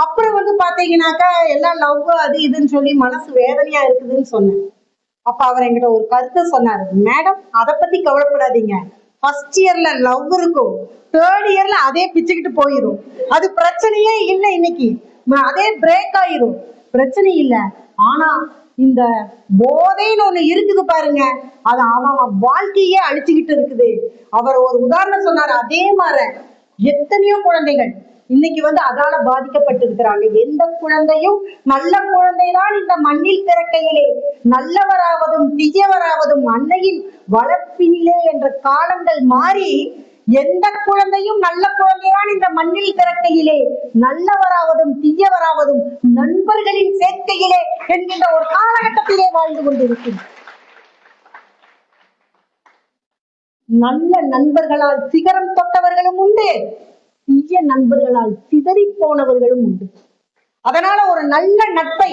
அப்புறம் பாத்தீங்கன்னாக்கா எல்லாம் லவ் அது இதுன்னு சொல்லி மனசு வேதனையா இருக்குதுன்னு சொன்னேன். அப்ப அவர் என்கிட்ட ஒரு கருத்தை சொன்னாரு, மேடம் அதை பத்தி கவலைப்படாதீங்க, ஃபர்ஸ்ட் இயர்ல லவ் இருக்கும், தேர்ட் இயர்ல அதே பிச்சுக்கிட்டு போயிடும், அது பிரச்சனையே இல்லை, இன்னைக்கு அதே பிரேக் ஆயிரும், பிரச்சனை இல்லை. ஆனா இந்த போதைன்னு ஒண்ணு இருக்குது பாருங்க, அது அவன் வாழ்க்கையே அழிச்சுக்கிட்டு இருக்குது. அவர் ஒரு உதாரணம் சொன்னாரு, அதே மாதிரி எத்தனையோ குழந்தைகள் இன்னைக்கு அதால பாதிக்கப்பட்டிருக்கிறாங்க. எந்த குழந்தையும் நல்ல குழந்தைதான் இந்த மண்ணில் பிறக்கையிலே நல்லவராவதும் தீயவராவதும் அன்னையின் வளர்ப்பினிலே என்ற காலங்கள் மாறி எந்த குழந்தையும் நல்ல குழந்தைதான் இந்த மண்ணில் பிறக்கையிலே நல்லவராவதும் தீயவராவதும் நண்பர்களின் சேர்க்கையிலே என்கின்ற ஒரு காலகட்டத்திலே வாழ்ந்து கொண்டிருக்கிறது. நல்ல நண்பர்களால் சிகரம் தொட்டவர்களும் உண்டு, தீய நண்பர்களால் சிதறி போனவர்களும் உண்டு. அதனால ஒரு நல்ல நட்பை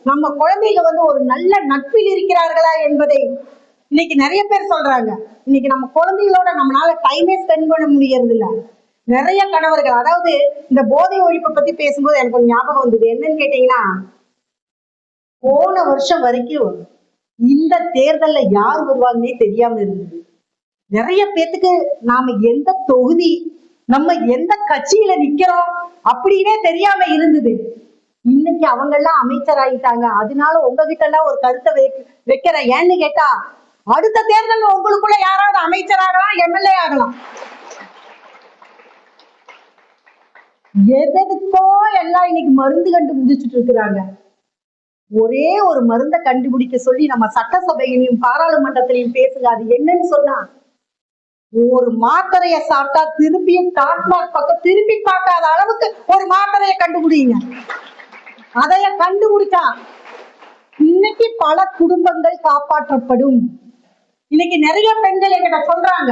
நம்ம குழந்தைங்க ஒரு நல்ல நட்பில் இருக்கிறார்களா என்பதை இன்னைக்கு நிறைய பேர் சொல்றாங்க. இன்னைக்கு நம்ம குழந்தைகளோட நம்மளால டைமே ஸ்பெண்ட் பண்ண முடியறது இல்ல. நிறைய கணவர்கள், அதாவது இந்த போதை ஒழிப்பை பத்தி பேசும்போது எனக்கு ஒரு ஞாபகம் வந்தது. என்னன்னு கேட்டீங்கன்னா, போன வருஷம் வரைக்கும் இந்த தேர்தல்ல யார் வருவாங்கன்னே தெரியாம இருந்தது. நிறைய பேத்துக்கு நாம எந்த தொகுதி, நம்ம எந்த கட்சியில நிக்கிறோம் அப்படின்னே தெரியாம இருந்தது. இன்னைக்கு அவங்க எல்லாம் அமைச்சர் ஆயிட்டாங்க. அதனால உங்ககிட்ட எல்லாம் ஒரு கருத்தை வைக்கிறேன். ஏன்னு கேட்டா, அடுத்த தேர்தல் உங்களுக்குள்ள யாராவது அமைச்சர் ஆகலாம், எம்எல்ஏ ஆகலாம். எதுக்கோ எல்லாம் இன்னைக்கு மருந்து கண்டுபிடிச்சிட்டு இருக்கிறாங்க. ஒரே ஒரு மருந்தை கண்டுபிடிக்க சொல்லி நம்ம சட்டசபையிலையும் பாராளுமன்றத்திலையும் பேசுங்க. அது என்னன்னு சொன்னா, ஒரு மாத்திரைய சாப்பிட்டா திருப்பியும் டாஸ்மாக் பக்கம் திருப்பி பார்க்காத அளவுக்கு ஒரு மாத்திரையை கண்டுபிடிங்க. அதைய கண்டுபிடிச்சா இன்னைக்கு பல குடும்பங்கள் காப்பாற்றப்படும். இன்னைக்கு நிறைய பெண்கள் என்கிட்ட சொல்றாங்க,